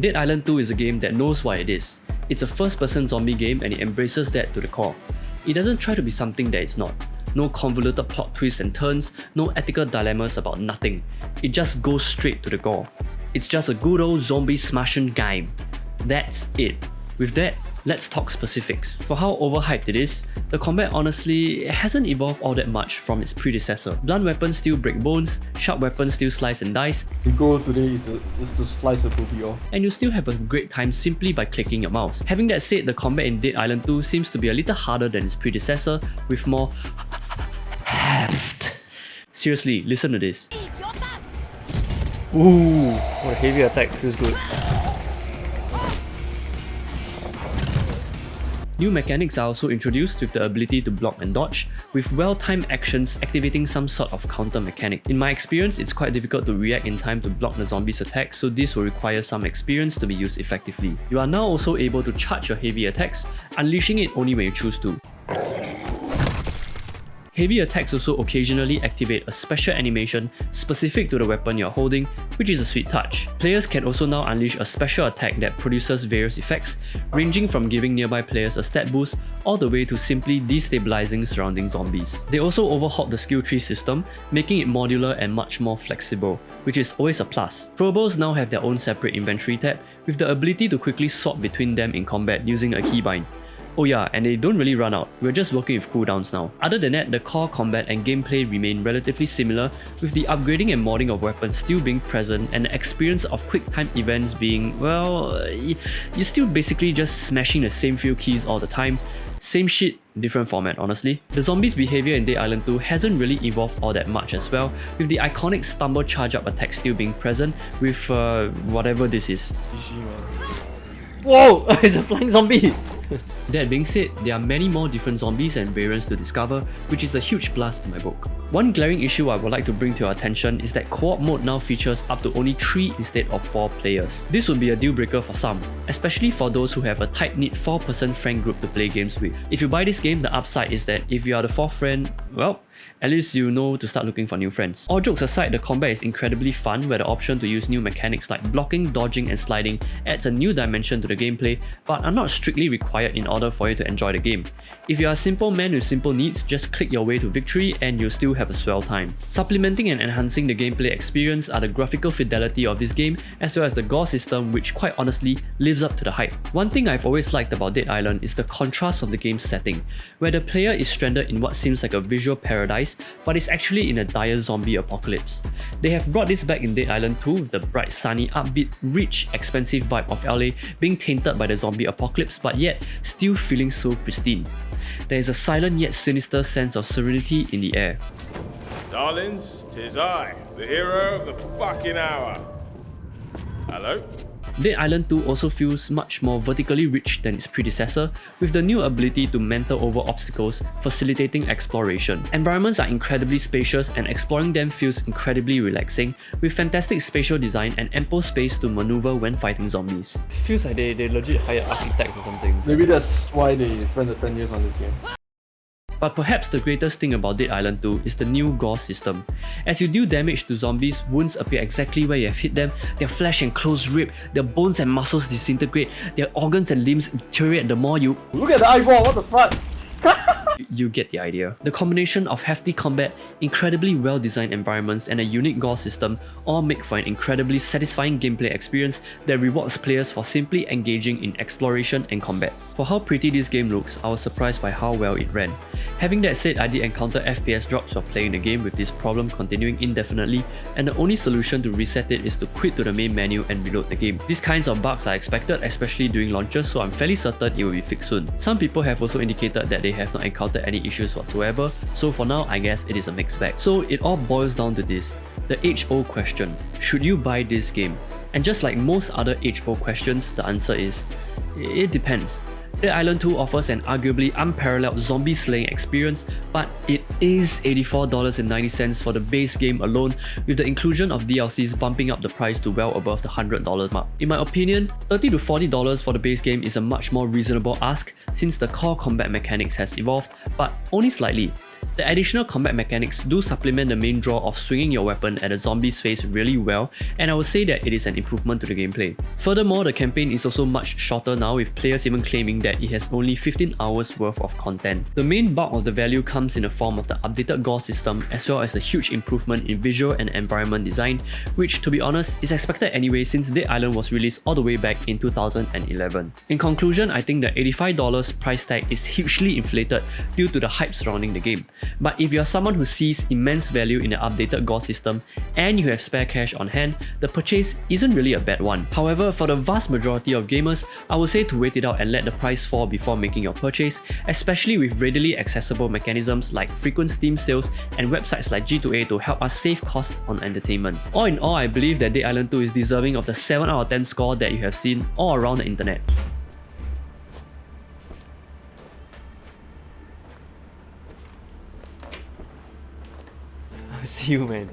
Dead Island 2 is a game that knows what it is. It's a first-person zombie game and it embraces that to the core. It doesn't try to be something that it's not. No convoluted plot twists and turns, no ethical dilemmas about nothing. It just goes straight to the gore. It's just a good old zombie smashing game. That's it. With that, let's talk specifics. For how overhyped it is, the combat honestly hasn't evolved all that much from its predecessor. Blunt weapons still break bones, sharp weapons still slice and dice. The goal today is to slice the booby off. And you still have a great time simply by clicking your mouse. Having that said, the combat in Dead Island 2 seems to be a little harder than its predecessor, with more heft. Seriously, listen to this. Ooh, what a heavy attack, feels good. New mechanics are also introduced with the ability to block and dodge, with well-timed actions activating some sort of counter mechanic. In my experience, it's quite difficult to react in time to block the zombie's attack, so this will require some experience to be used effectively. You are now also able to charge your heavy attacks, unleashing it only when you choose to. Heavy attacks also occasionally activate a special animation specific to the weapon you're holding, which is a sweet touch. Players can also now unleash a special attack that produces various effects, ranging from giving nearby players a stat boost all the way to simply destabilizing surrounding zombies. They also overhauled the skill tree system, making it modular and much more flexible, which is always a plus. Throwables now have their own separate inventory tab, with the ability to quickly swap between them in combat using a keybind. Oh yeah, and they don't really run out, we're just working with cooldowns now. Other than that, the core combat and gameplay remain relatively similar, with the upgrading and modding of weapons still being present and the experience of quick time events being, well, you're still basically just smashing the same few keys all the time. Same shit, different format honestly. The zombies' behavior in Dead Island 2 hasn't really evolved all that much as well, with the iconic stumble charge up attack still being present with whatever this is. Whoa! It's a flying zombie! That being said, there are many more different zombies and variants to discover, which is a huge plus in my book. One glaring issue I would like to bring to your attention is that co-op mode now features up to only 3 instead of 4 players. This would be a deal breaker for some, especially for those who have a tight-knit 4-person friend group to play games with. If you buy this game, the upside is that if you are the 4th friend, well, at least you know to start looking for new friends. All jokes aside, the combat is incredibly fun, where the option to use new mechanics like blocking, dodging and sliding adds a new dimension to the gameplay, but are not strictly required in order for you to enjoy the game. If you are a simple man with simple needs, just click your way to victory and you'll still have a swell time. Supplementing and enhancing the gameplay experience are the graphical fidelity of this game, as well as the gore system, which quite honestly lives up to the hype. One thing I've always liked about Dead Island is the contrast of the game's setting, where the player is stranded in what seems like a visual paradise, but is actually in a dire zombie apocalypse. They have brought this back in Dead Island 2, the bright, sunny, upbeat, rich, expensive vibe of LA being tainted by the zombie apocalypse, but yet still feeling so pristine. There is a silent yet sinister sense of serenity in the air. Darlings, 'tis I, the hero of the fucking hour. Hello? Dead Island 2 also feels much more vertically rich than its predecessor, with the new ability to mentor over obstacles, facilitating exploration. Environments are incredibly spacious and exploring them feels incredibly relaxing, with fantastic spatial design and ample space to maneuver when fighting zombies. Feels like they legit hired architects or something. Maybe that's why they spent the 10 years on this game. But perhaps the greatest thing about Dead Island 2 is the new Gore system. As you deal damage to zombies, wounds appear exactly where you have hit them, their flesh and clothes rip, their bones and muscles disintegrate, their organs and limbs deteriorate the more you... Look at the eyeball, what the fuck? You get the idea. The combination of hefty combat, incredibly well-designed environments and a unique gore system all make for an incredibly satisfying gameplay experience that rewards players for simply engaging in exploration and combat. For how pretty this game looks, I was surprised by how well it ran. Having that said, I did encounter FPS drops while playing the game, with this problem continuing indefinitely, and the only solution to reset it is to quit to the main menu and reload the game. These kinds of bugs are expected, especially during launches, so I'm fairly certain it will be fixed soon. Some people have also indicated that they have not encountered any issues whatsoever, so for now I guess it is a mixed bag. So it all boils down to this, the age-old question: should you buy this game? And just like most other age-old questions, the answer is, it depends. Dead Island 2 offers an arguably unparalleled zombie slaying experience, but it is $84.90 for the base game alone, with the inclusion of DLCs bumping up the price to well above the $100 mark. In my opinion, $30 to $40 for the base game is a much more reasonable ask, since the core combat mechanics has evolved, but only slightly. The additional combat mechanics do supplement the main draw of swinging your weapon at a zombie's face really well, and I would say that it is an improvement to the gameplay. Furthermore, the campaign is also much shorter now, with players even claiming that it has only 15 hours worth of content. The main bulk of the value comes in the form of the updated Gore system, as well as a huge improvement in visual and environment design, which, to be honest, is expected anyway since Dead Island was released all the way back in 2011. In conclusion, I think the $85 price tag is hugely inflated due to the hype surrounding the game. But if you are someone who sees immense value in the updated Gore system and you have spare cash on hand, the purchase isn't really a bad one. However, for the vast majority of gamers, I would say to wait it out and let the price fall before making your purchase, especially with readily accessible mechanisms like frequent Steam sales and websites like G2A to help us save costs on entertainment. All in all, I believe that Dead Island 2 is deserving of the 7 out of 10 score that you have seen all around the internet. See you, man.